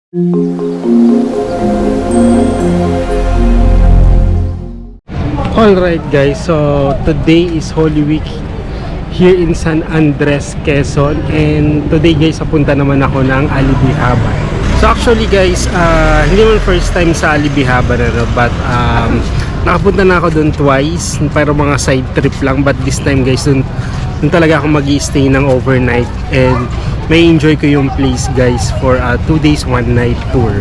Alright guys, so today is Holy Week here in San Andres, Quezon. And today guys, papunta naman ako ng Alibihaban. So actually guys, hindi naman first time sa Alibihaban but nakapunta na ako doon twice, pero mga side trip lang. But this time guys, doon talaga ako mag-i-stay ng overnight and may enjoy ko yung place guys for a 2 days 1 night tour.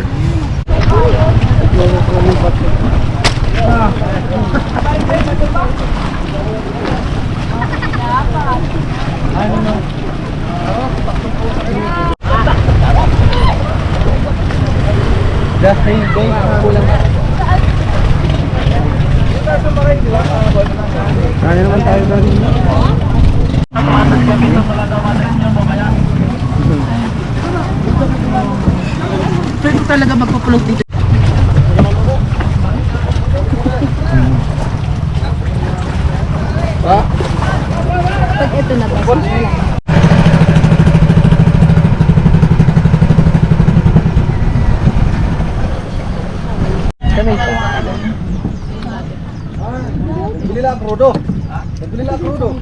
Kaya naman tayo doon. Pwede talaga magpapulog dito. Pag ito na ba? Bili lang crudo. Bili lang crudo.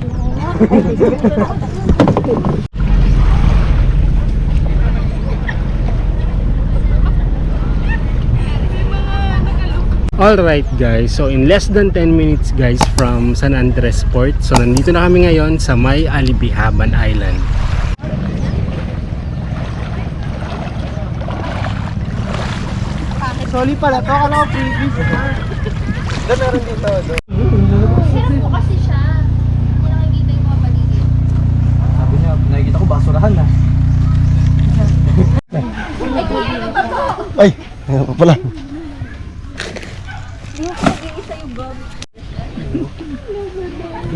Alright guys, so in less than 10 minutes guys from San Andres Port. So nandito na kami ngayon sa may Alibihaban Island. Sorry pala, to ako lang previous. Doon meron dito. Hirap po kasi siya. Hindi nakikita yung mga paligid. Sabi niya, nakikita ko basurahan na. Ay, kuya, ano ba to? Ay, ayun pa pala. Hindi ko nag-iisa yung bag.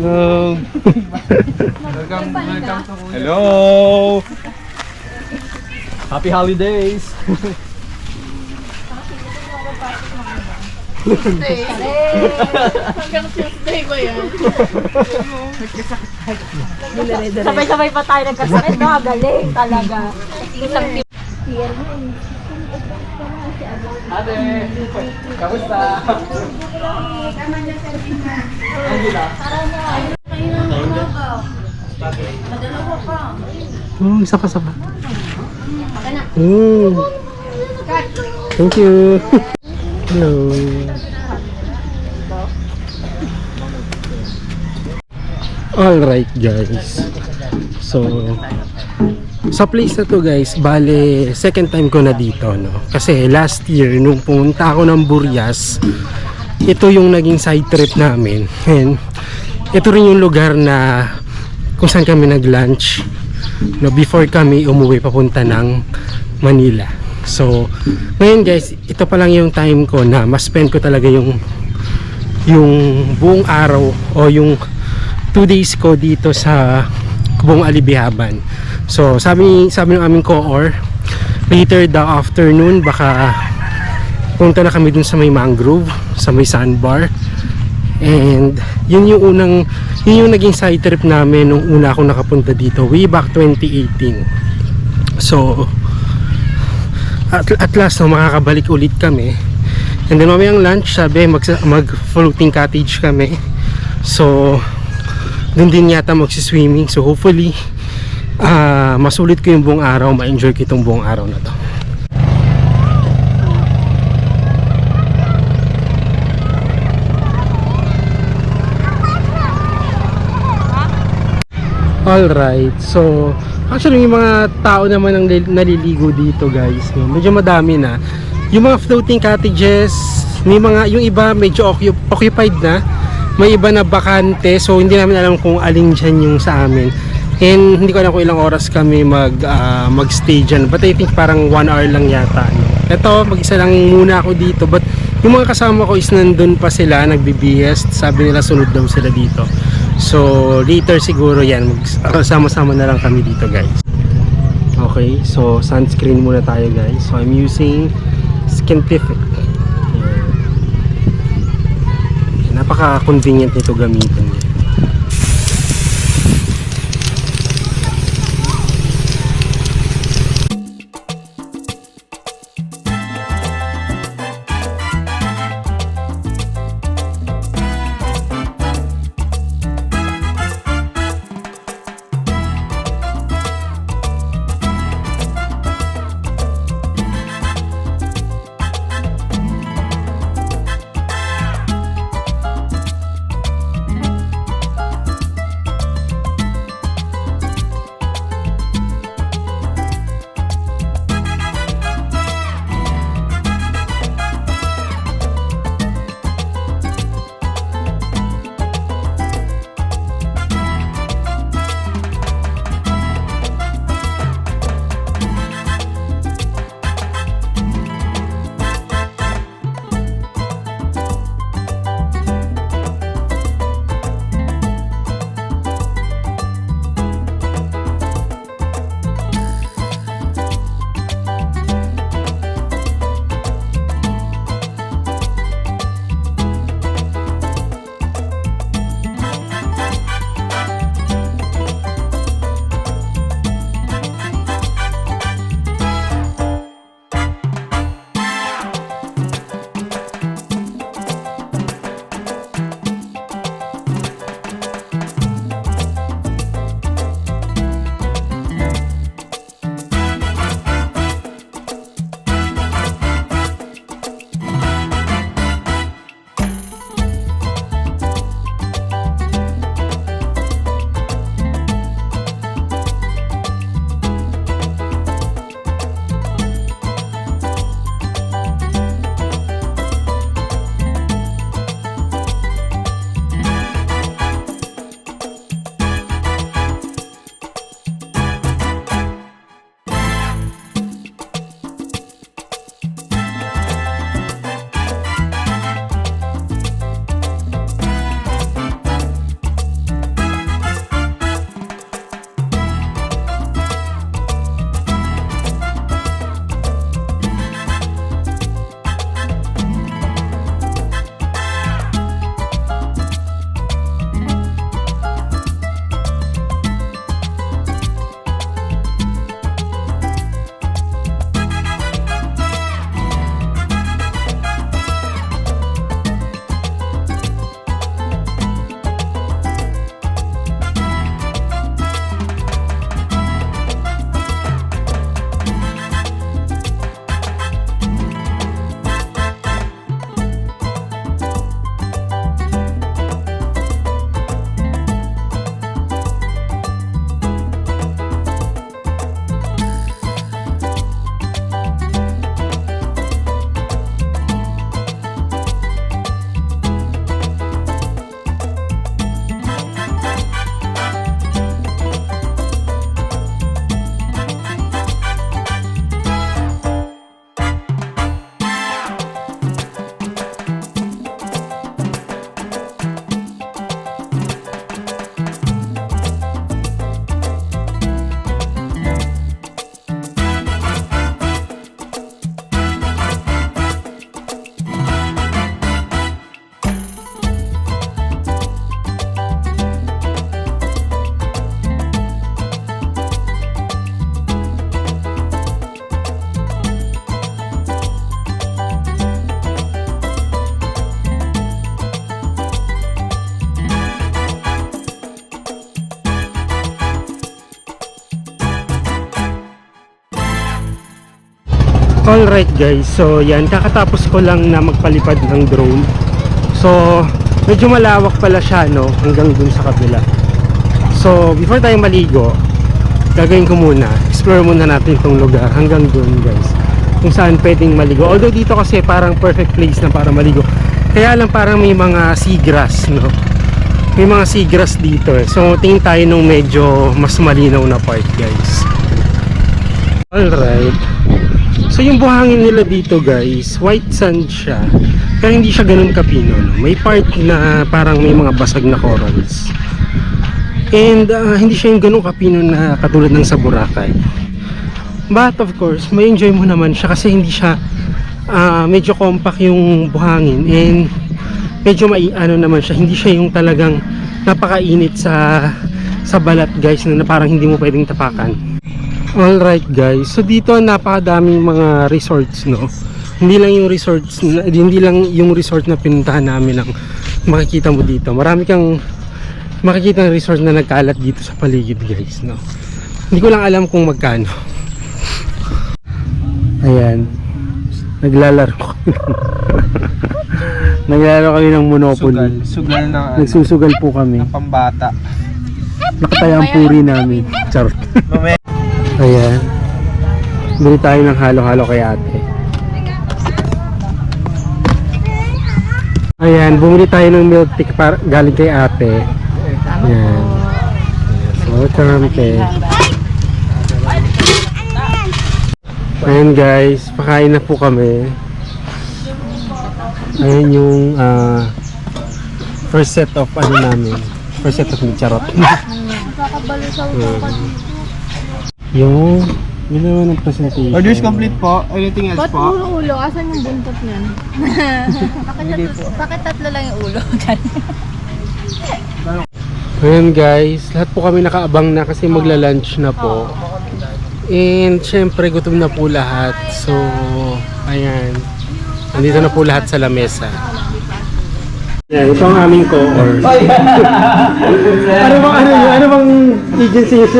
Hello. Welcome to Hello. Happy holidays. Hanggang Tuesday ba yan? Sabay-sabay pa tayo nagkasakit. No, galing talaga. Isang tip. Ate, kamusta? Isa pa. Thank you. Hello. Alright guys, so sa place na to guys, bale second time ko na dito, no? Kasi last year nung pumunta ako ng Burias, ito yung naging side trip namin. And ito rin yung lugar na kung saan kami nag-lunch, no, before kami umuwi papunta ng Manila. So ngayon guys, ito pa lang yung time ko na mas spend ko talaga yung buong araw o yung 2 days ko dito sa buong Alibihaban. So sabi ng aming co-or, later the afternoon baka punta na kami dun sa may mangrove, sa may sandbar. And yun yung naging side trip namin nung una akong nakapunta dito way back 2018. So at last no, makakabalik ulit kami. And then mamayang lunch, sabi mag floating cottage kami. So dun din yata magsiswimming. So hopefully masulit ko yung buong araw, ma-enjoy ko itong buong araw na to. Alright, so actually yung mga tao naman ang naliligo dito guys, no? Medyo madami na. Yung mga floating cottages, may mga, yung iba medyo occupied na, may iba na bakante. So hindi namin alam kung alin dyan yung sa amin. And hindi ko alam kung ilang oras kami mag-stay dyan. But I think parang 1 hour lang yata, no? Ito, mag-isa lang muna ako dito. But yung mga kasama ko is nandun pa sila, nagbibihis. Sabi nila sunod daw sila dito. So later siguro yan, sama-sama na lang kami dito guys. Okay, so sunscreen muna tayo guys. So I'm using Skintific. Napaka-convenient nito gamitin. Alright guys, so yan, kakatapos ko lang na magpalipad ng drone. So, medyo malawak pala siya, no, hanggang dun sa kabila. So, before tayo maligo, gagawin ko muna, explore muna natin itong lugar hanggang dun guys, kung saan pwedeng maligo. Although dito kasi parang perfect place na para maligo. Kaya lang parang may mga seagrass, no? May mga seagrass dito eh. So, tingin tayo nung medyo mas malinaw na part guys. Alright. So yung buhangin nila dito guys, white sand siya, pero hindi siya ganun kapino, no? May part na parang may mga basag na corals. And hindi siya yung ganun kapino na katulad ng sa Boracay. But of course, may enjoy mo naman siya kasi hindi siya medyo compact yung buhangin, and medyo ano naman siya, hindi siya yung talagang napakainit sa balat guys, na parang hindi mo pwedeng tapakan. Alright guys, so dito napakadaming mga resorts, no? Hindi lang yung resort na pinuntahan namin ang makikita mo dito. Marami kang makikita ng resort na nagkalat dito sa paligid guys, no? Hindi ko lang alam kung magkano. Ayan, naglalaro kami ng Monopoly. Sugal na Nagsusugal po kami. pambata. Nakataya ang puri namin. Charot. Ayan, bili tayo ng halo-halo kay ate. Ayan, bumili tayo ng milk tea para galing kay ate. Ayan. Welcome te. Ayan guys, pakain na po kami. Ayan yung first set of namin. First set of charot. Yung ginawa ng presentation. Orders complete po. Anything else Ba't po? ulo? Asan yung buntot niyan? Bakit tatlo lang yung ulo? Ayan guys, lahat po kami nakaabang na kasi magla-lunch na po. And syempre gutom na po lahat. So, ayan. Nandito na po lahat sa lamesa. Yan, ito ang aming co-or. ano bang agency nyo?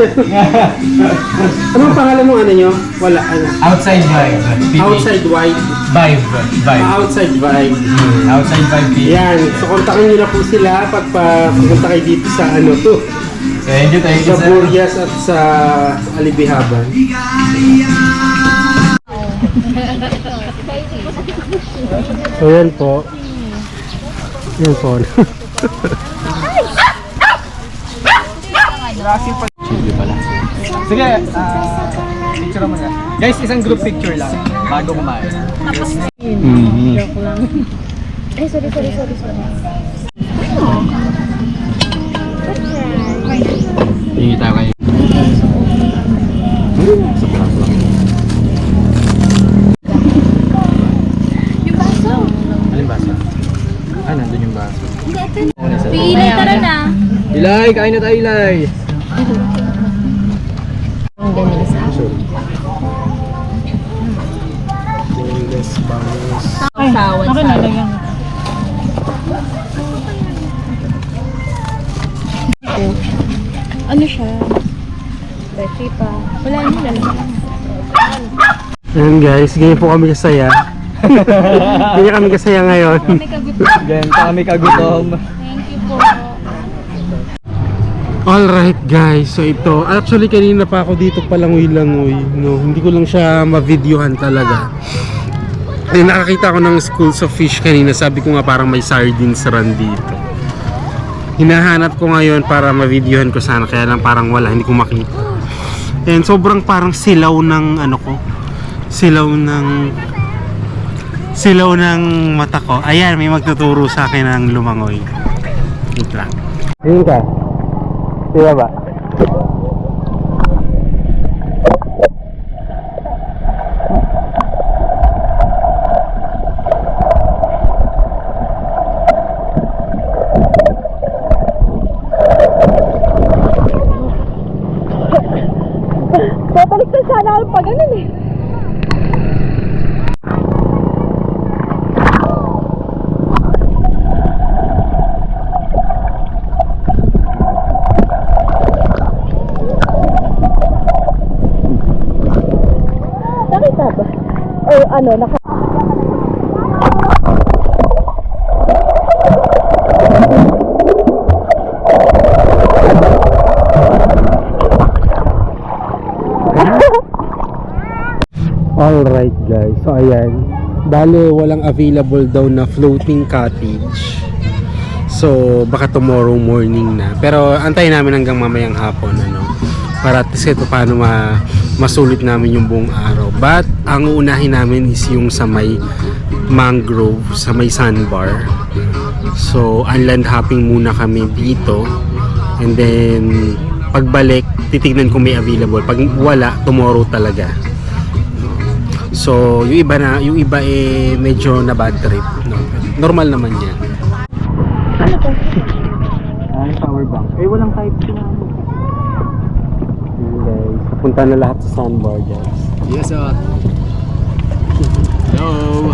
Anong pangalan ng ano nyo? Wala. Ano? Outside Vibe. Outside Vibe. Vibe. Outside Vibe. Outside Vibe. Yan. So, kontakin nyo na po sila pag pumunta kayo dito sa ano to. Thank you, Sa Burias at sa Alibihaban. So, yan po. Yan po. Sige pala. Sige, picture mo na. Guys, isang group picture lang bago kumain. Joke lang. Ay, sorry. Hindi tayo kayo. Sa plastic lang. Yung baso. Alin baso? Ah, nandun yung baso. Pilay, tara na. Ilay, kain na tayo, Ilay. Ang galing sa Boneless, bangus. Sawad. Okay na lang yan. Ano siya? Betty pa. Wala nyo lang. Ayan guys, ganyan po kami kasaya. Ganyan kami kasaya ngayon. May kagutom. Ganyan kami kagutom. Thank you po. Alright guys, so ito, actually kanina pa ako dito palangoy-langoy, no? Hindi ko lang siya ma-videohan talaga. Eh, nakakita ko ng schools of fish kanina, sabi ko nga parang may sardines run dito. Hinahanap ko ngayon para ma-videohan ko sana, kaya lang parang wala, hindi ko makita. And sobrang parang silaw ng ano ko, silaw ng mata ko. Ayan, may magtuturo sa akin ng lumangoy. Wait lang. Ayun ka. Diba ba? Babaliktad sana ako pag ganun eh. ano, naka... Alright guys, so ayan, bale walang available daw na floating cottage. So baka tomorrow morning na. Pero antayin namin hanggang mamayang hapon, ano, para at least ito paano masulit namin yung buong araw. But ang uunahin namin is yung sa may mangrove, sa may sandbar. So unland hopping muna kami dito. And then pagbalik, titignan kung may available. Pag wala, tomorrow talaga. So, yung iba eh medyo na bad trip, no? Normal naman 'yan. Ano to? Ay, power bank. Eh, walang type C na ano. Guys, papunta na lahat sa sandbar, guys. Yes, sir. Hello.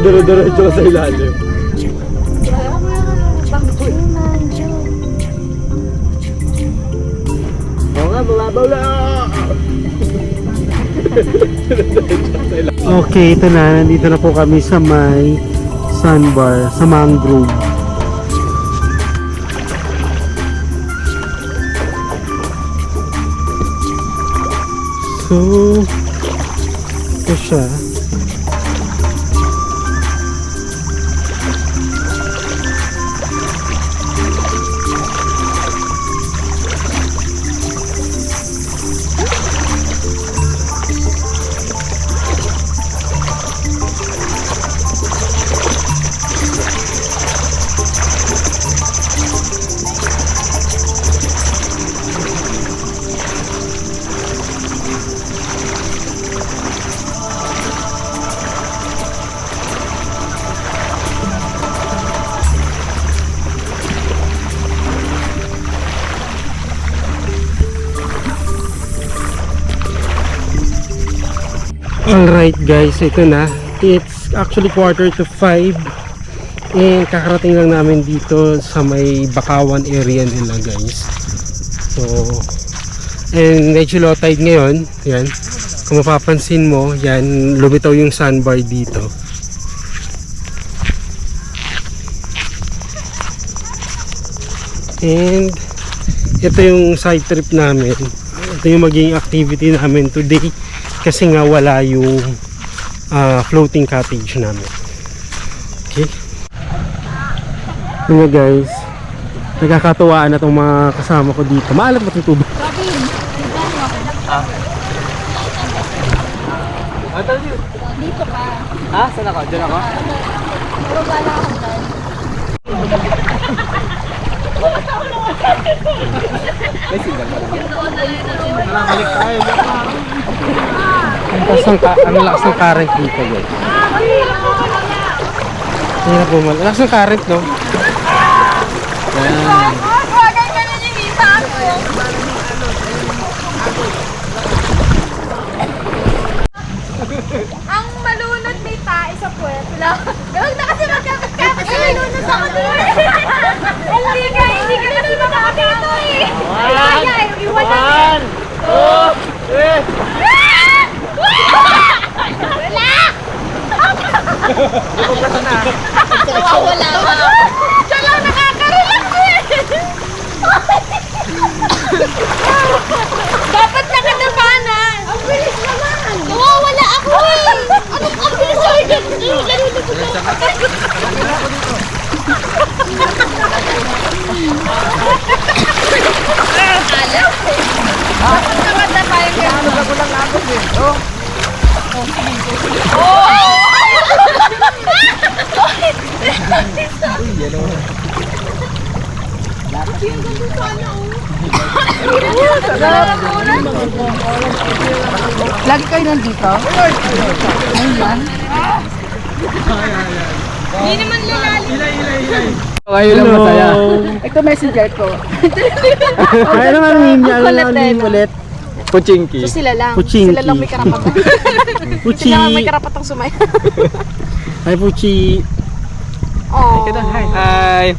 Dire-diretso sa ilalim. Oo nga, mababaw lang! Okay, ito na. Nandito na po kami sa may sandbar, sa mangrove. So, ito siya. Alright guys, ito na. It's actually 4:45 and kakarating lang namin dito sa may Bakawan area nila guys. So, and medyo low tide ngayon. Yan. Kung mapapansin mo, yan, lumitaw yung sandbar dito. And ito yung side trip namin. Ito yung magiging activity namin today. Kasi nga wala yung floating cottage namin. Okay. Yun nga guys, nagkakatuwaan na itong mga kasama ko dito. Maalat ba itong tubig? Dito ka. Ah, saan ako? Diyan ako? Pero gala ako dyan. May signal pa rin. Nakakalik tayo. Ang lakas ng current dito guys. Hirap bumal. Ang lakas ng current, no? Bagay ka na ni Misa ako. Ang malunod ni Ta isa puwetla. Huwag na kasi magkakapit. Malunod ako doon. Hindi ka na makakapito eh. One, two, three. Wala! Wala ka. Siya lang nakaka-relax eh. Dapat nakadapanan. Ang bilis naman. Nawawala ako eh. Anong ang bilis ako dyan? Ganun ko alam. Dapat na tayo ganun. Nagulang ako din. Oh! Oh! Lagi kayo nandito? Hindi naman lalalim. Kayo lang masaya. Ito messenger ko. Kaya naman meme niya, ano Kulit naman din. meme ulit. Puchinki. So sila lang. Puchinki. Sila lang may karapatan. Puchi. Sila lang may karapatang sumaya. Hi Puchi. Oh. Hi.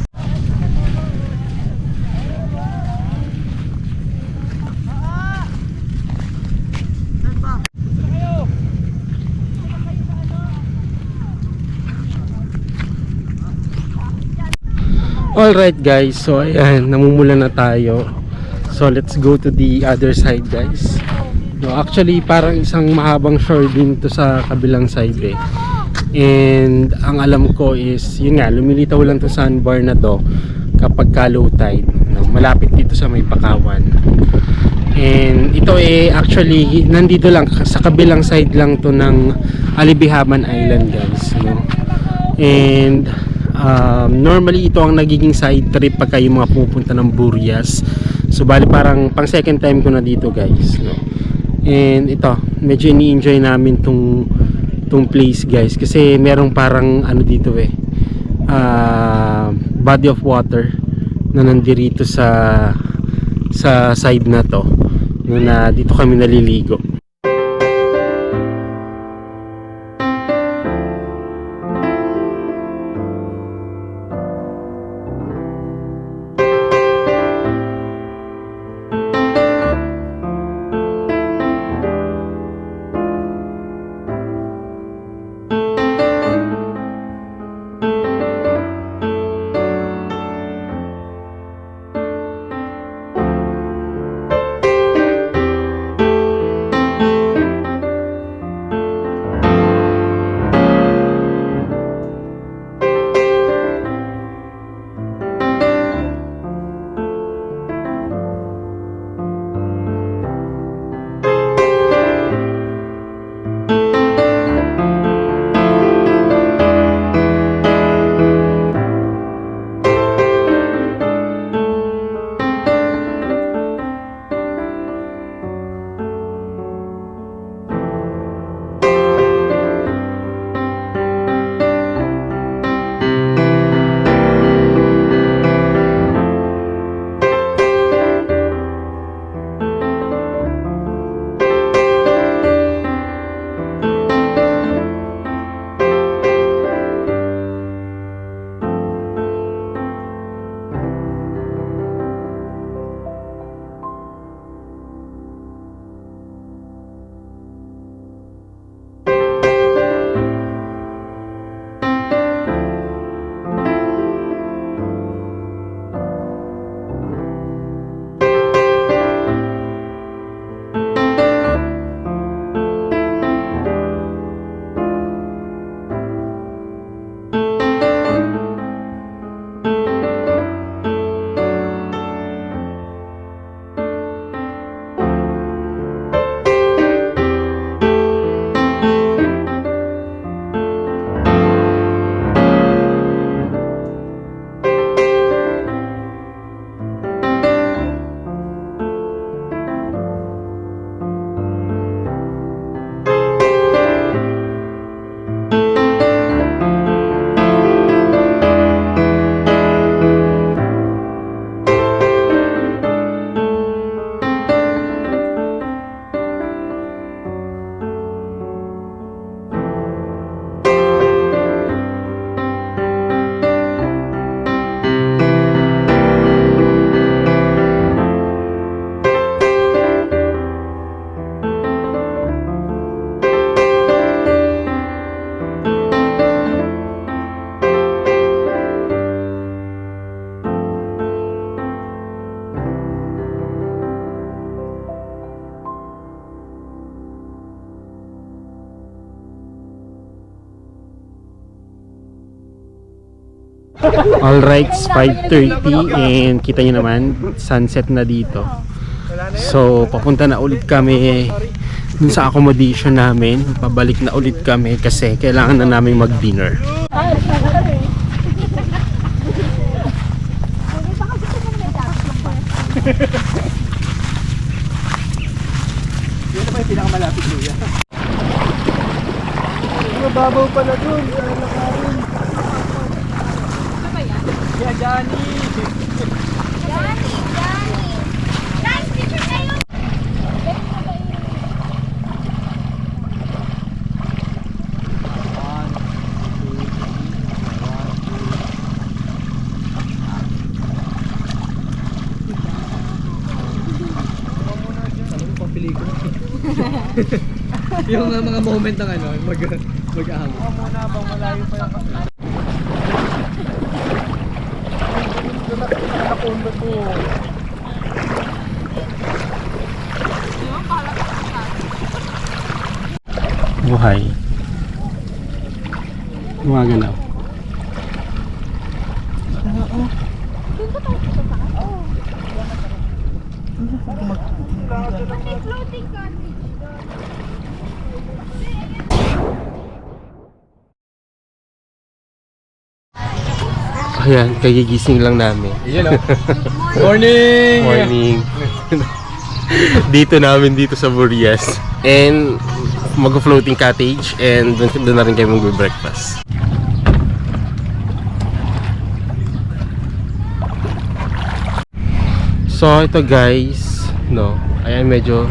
Alright guys, so ayan, namumula na tayo. So let's go to the other side guys. No, actually parang isang mahabang shore din to sa kabilang side eh. And ang alam ko is, yun nga, lumilitaw lang to sandbar na to kapag ka low tide. No, malapit dito sa may Pakawan. And ito eh actually nandito lang sa kabilang side lang to ng Alibihaban Island guys, no. And normally ito ang nagiging side trip pagka yung mga pupunta ng Burias. So bali parang pang second time ko na dito guys, no? And ito medyo ini-enjoy namin tong place guys, kasi merong parang ano dito eh, body of water na nandirito sa side na to, no, na dito kami naliligo. Alright, it's 5:30 and kita nyo naman, sunset na dito. So, papunta na ulit kami dun sa accommodation namin. Pabalik na ulit kami kasi kailangan na namin mag-dinner. Yun na ba yung pinakamalapit luya? Mababaw pala dun. Yeah, Johnny! Johnny! Guys, picture kayo! Yung mga moment ng ano, mag-ahawak. Muna bang malayo pa yung nakundo po. Buhay. Gumagalaw. May floating cottage. Ayan, kagigising lang namin. Yan o. Morning! Morning. dito sa Burias. And mag-floating cottage and doon na rin kayo mag-breakfast. So ito guys, no. Ayan medyo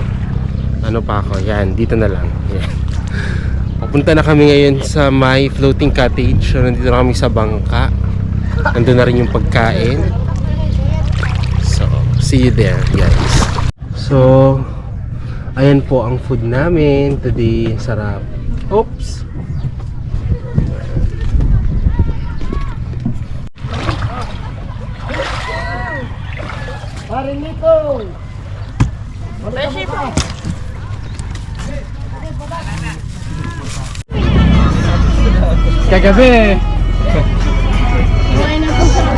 ano pa ako. Yan, dito na lang. Yan. Papunta na kami ngayon sa my floating cottage. So, nandito na kami sa bangka. Nandun na rin yung pagkain. So, see you there guys. So, ayan po ang food namin today. Sarap. Oops. Pare Nico! Kagabi!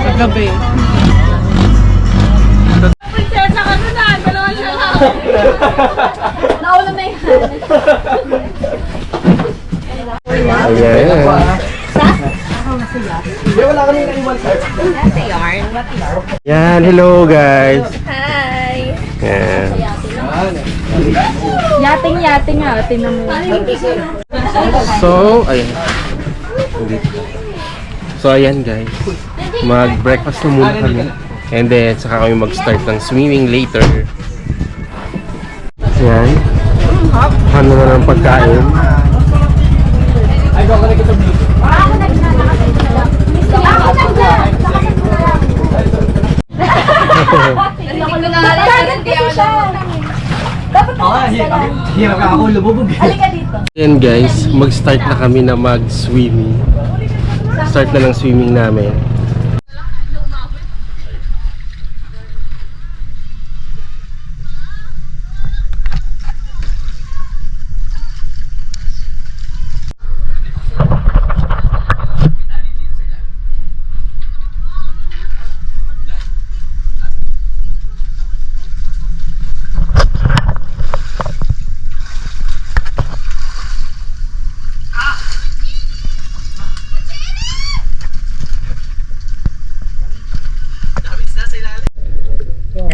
Kagabi! Prinsesa ka na, dalawa siya lang. Nauna na yan. Ayan. Hindi, wala kami naiwan sir. Yan, hello guys. Hi! Yan. Yating nga, tingnan mo. So, ayan. So, ayan guys. Mag-breakfast na muna kami. And then, saka kami mag-start ng swimming later. Ayan. Ano na ng pagkain. Ay, go ka na kita blue. Ako nagdala. Hirap ka ako, lububog. Ayan guys, mag-start na kami na mag-swimming. Start na ng swimming namin.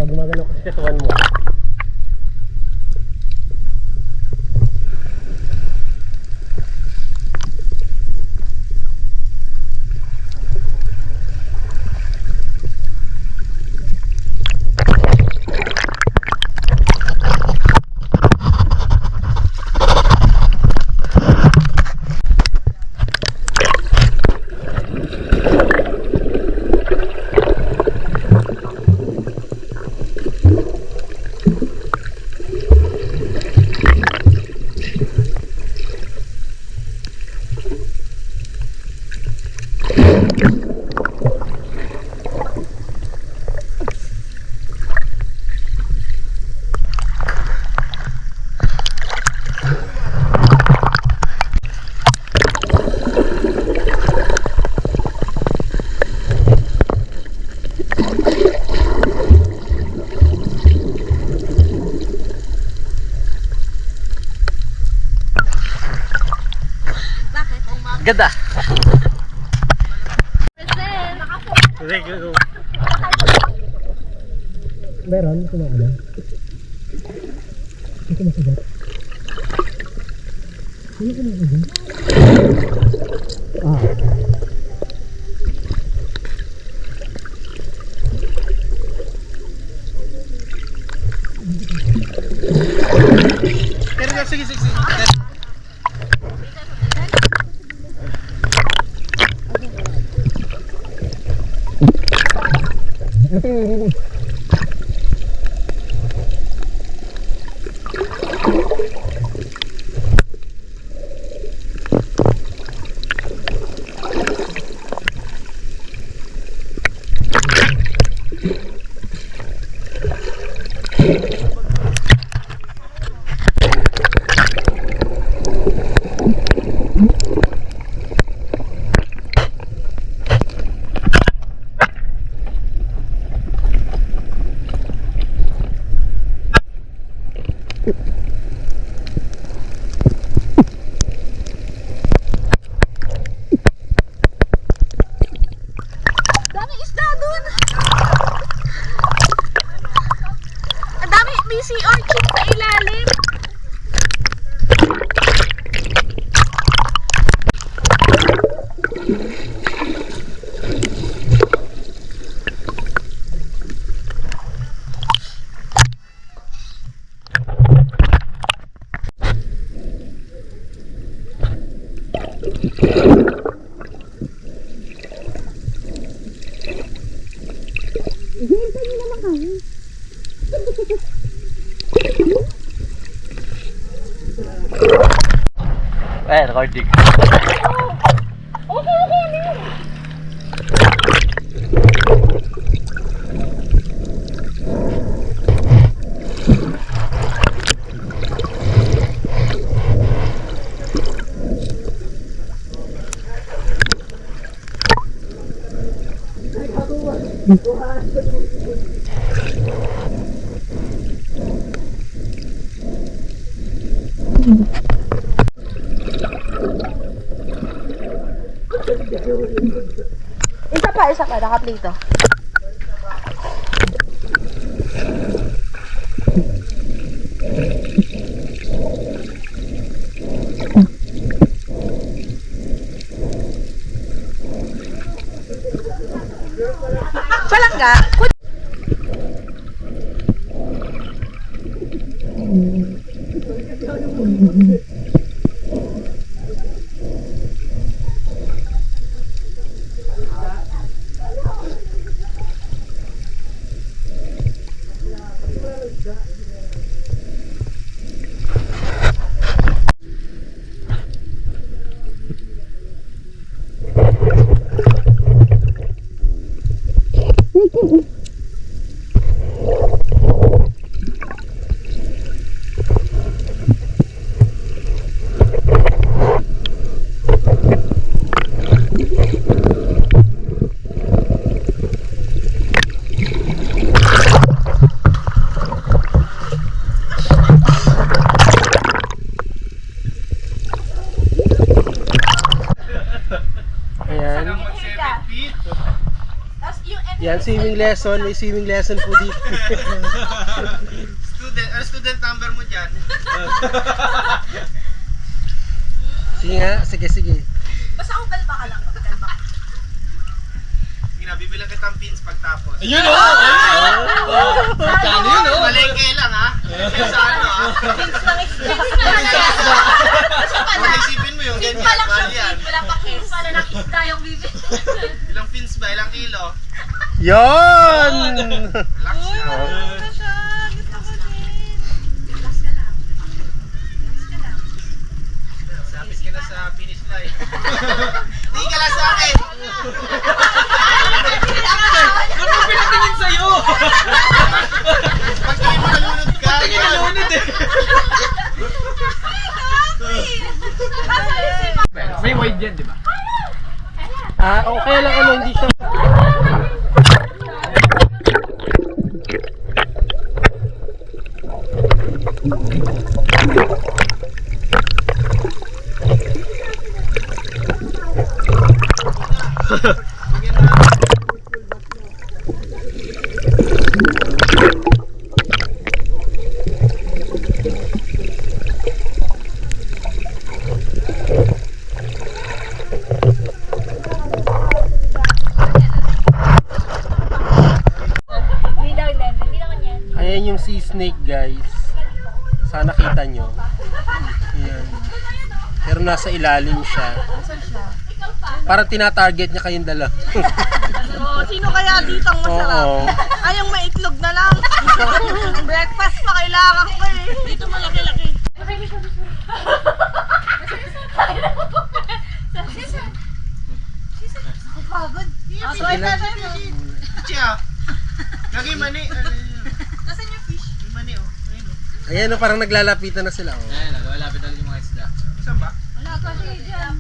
Gumagalaw kasi katawan mo. Ganda! Meron? Ito na ano? Ito masagat. Ano ka masagat? Ah. Pero sige, sige, sige. Daming isda dun! Ang dami, may sea urchin sa ilalim. Recording. Isa pa, nakaplito. Palangga. Ayan. Yan, swimming lesson. May swimming lesson po dito. Student number mo dyan. Sige nga, sige, sige. Basta kung kalba ka lang. Kalba. Bibilang kitang pins pagtapos. Ayun o! Kano yun o? Malengke lang ha. Sa ano ha. Pins lang experience. Kung isipin mo yung Pins ganyan. pa lang Mahal siya. yan. Wala pa pins. Wala nang isda yung bibig. Ilang pins ba? Ilang kilo? Yon! Relax lang. Sapit ka na sa finish line. Tingin ka lang sa akin. Ano mo pinatingin sa'yo? Pag tingin mo nalunod ka. Tingin na lunod eh. May wide yan, di ba? Ah, okay lang ano, hindi siya. snake guys. Sana kita nyo. Ayan. Pero nasa ilalim siya. Parang tinatarget niya kayong dalawa. Oh, sino kaya dito ang masarap? Oo. Ay, yung maitlog na lang. Breakfast pa kailangan ko eh. Dito malaki-laki. Pagod. Sige na. Chiya. Lagi mani. Nasaan yung fish? Yung mani oh. Ayun oh. Ayan o, parang naglalapitan na sila. Oh. Ayan, lalapit ulit yung mga isda. Saan ba? Wala pa siya dyan.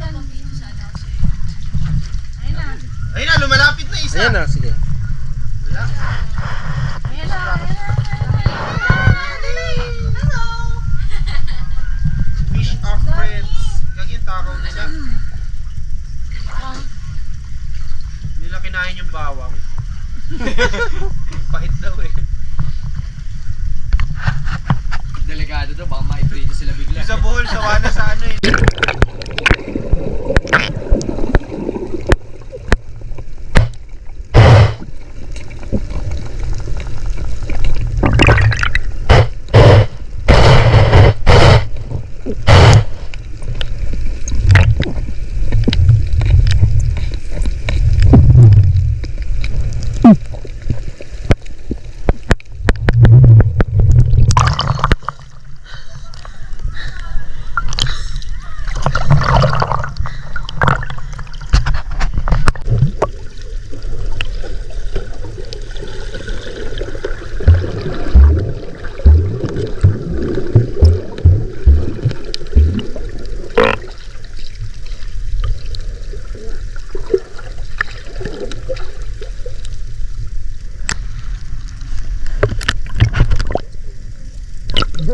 Ayun na, lumalapit na isa. Ayan na, sige. Wala. Ayan na. Fish are friends. Gagi yung takaw nila. Nila kinain yung bawang. Pahit daw eh. Delikado daw, baka maiprito sila bigla. Yung sa buhol, sawa na sa ano eh.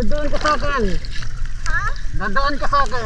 Dadaan ka sa akin. Ha? Dadaan ka sa akin.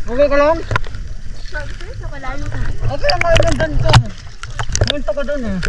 Okay ka lang? Okay lang, may nandun ka. Munta ka dun eh.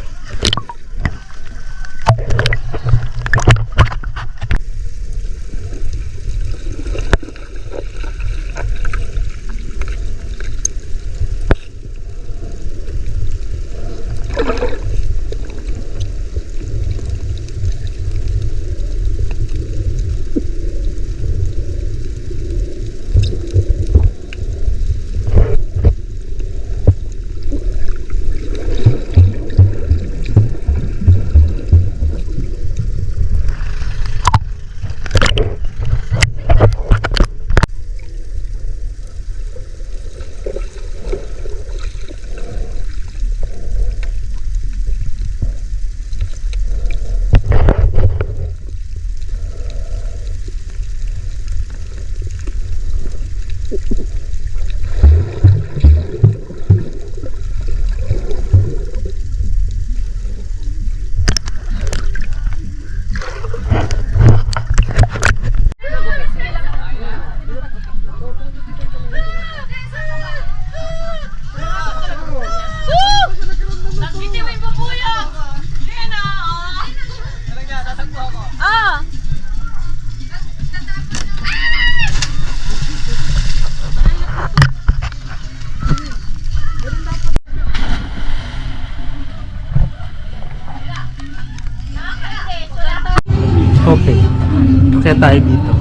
Kaya tayo dito.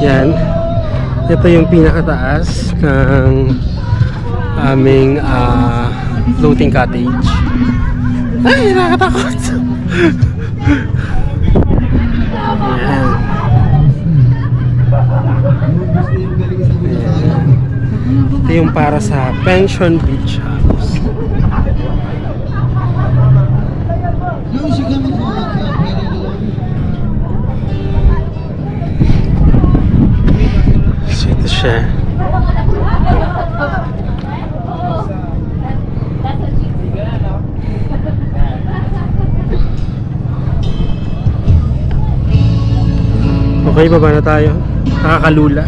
Yan. Ito yung pinakataas ng aming floating cottage. Ay, nakakatakot! Yan. Ayan. Ito yung para sa Pension Beach House. So ito siya. Okay, baba na tayo. Nakakalula.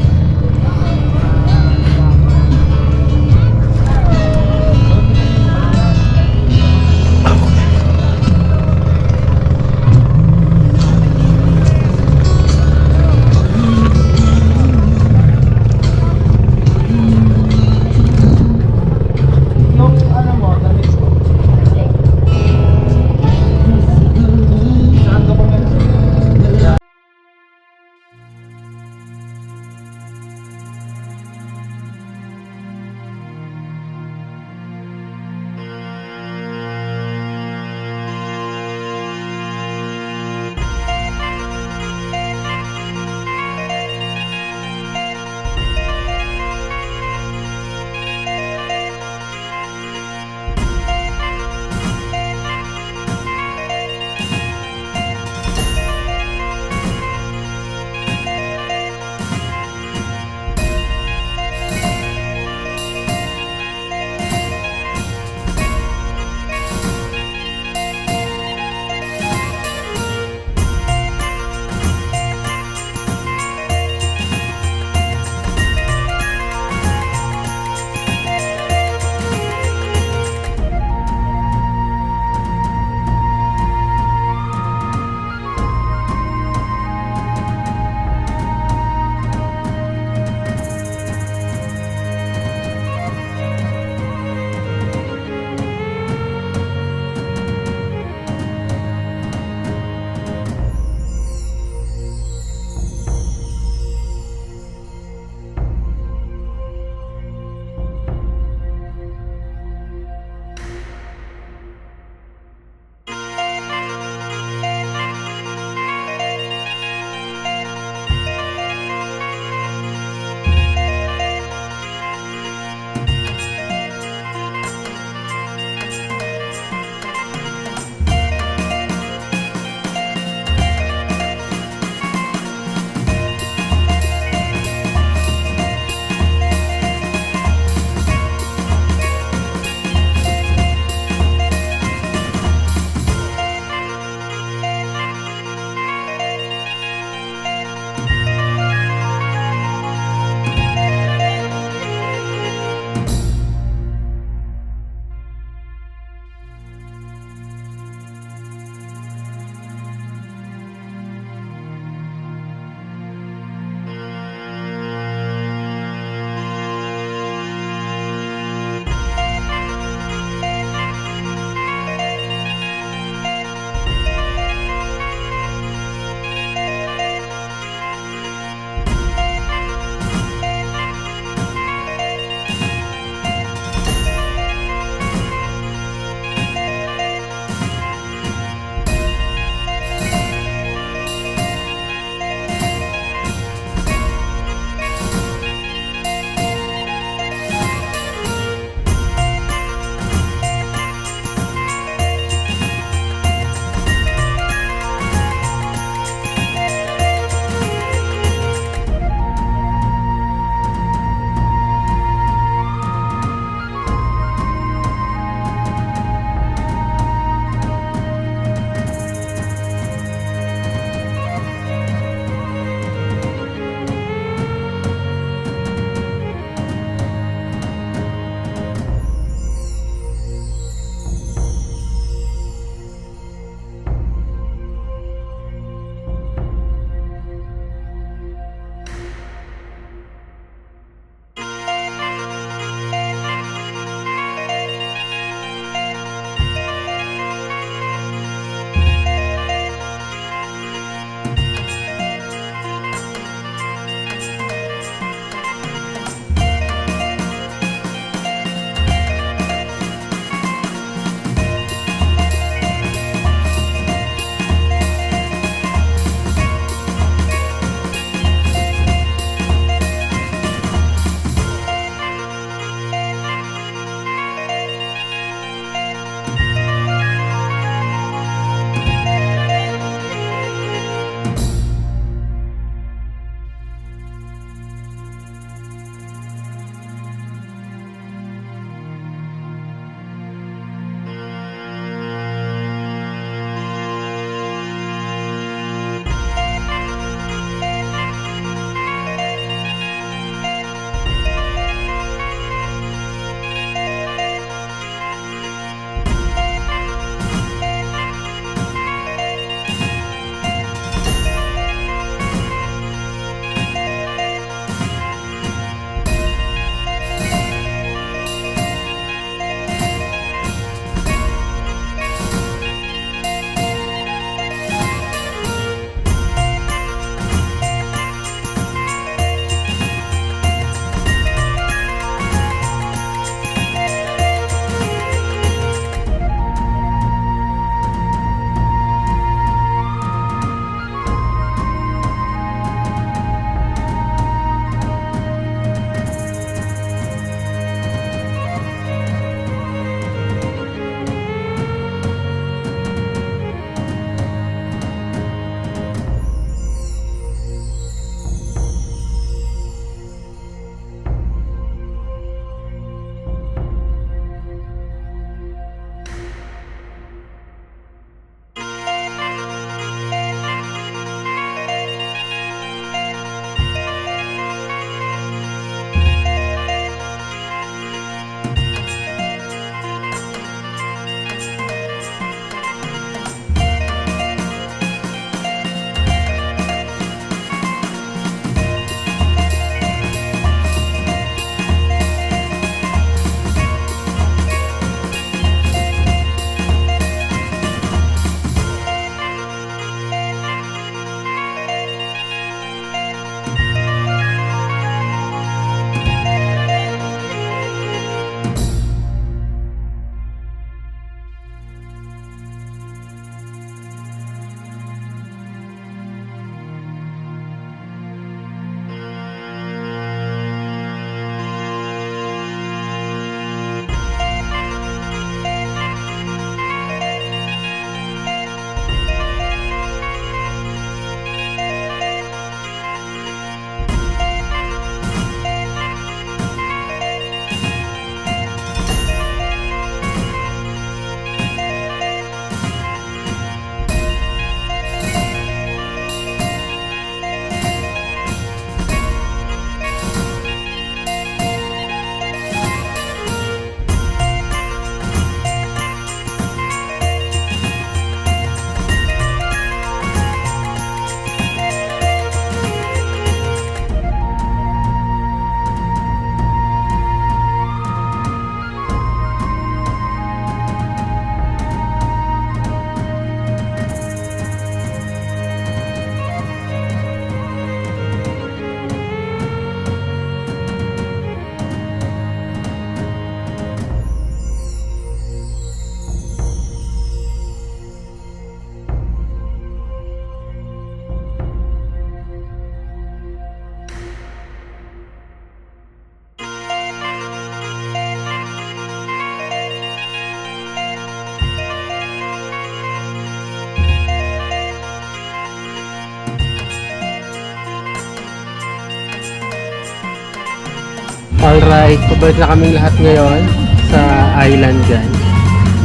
Alright, pabalik na kaming lahat ngayon sa island guys.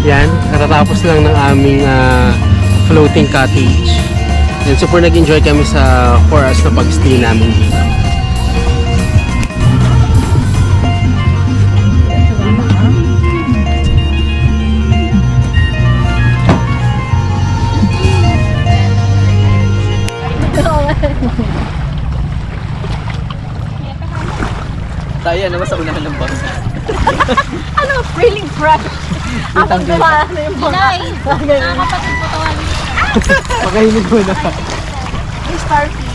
Yan, katatapos lang ng aming floating cottage. And super nag-enjoy kami sa 4 hours na pag-stay namin dito. Tayo, naman sa unahan ng bus. Ano, feeling fresh. Ako gawa na yung mga. Nakakapatid po tawag. Pagkahinig mo na. Yung starfish.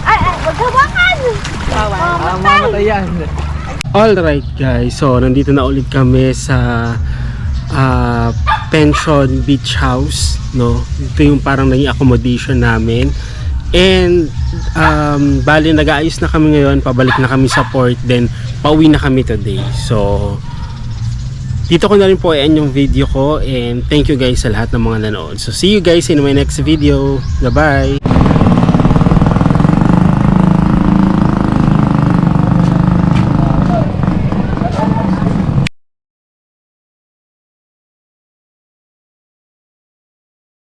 Ay, wag hawakan! Mamatay yan. Alright guys, so nandito na ulit kami sa Pension Beach House, no? Ito yung parang naging accommodation namin. And bali nag-aayos na kami ngayon, pabalik na kami sa port, then pauwi na kami today. So dito ko na rin po i-end yung video ko, and thank you guys sa lahat ng mga nanood. So see you guys in my next video. Bye bye.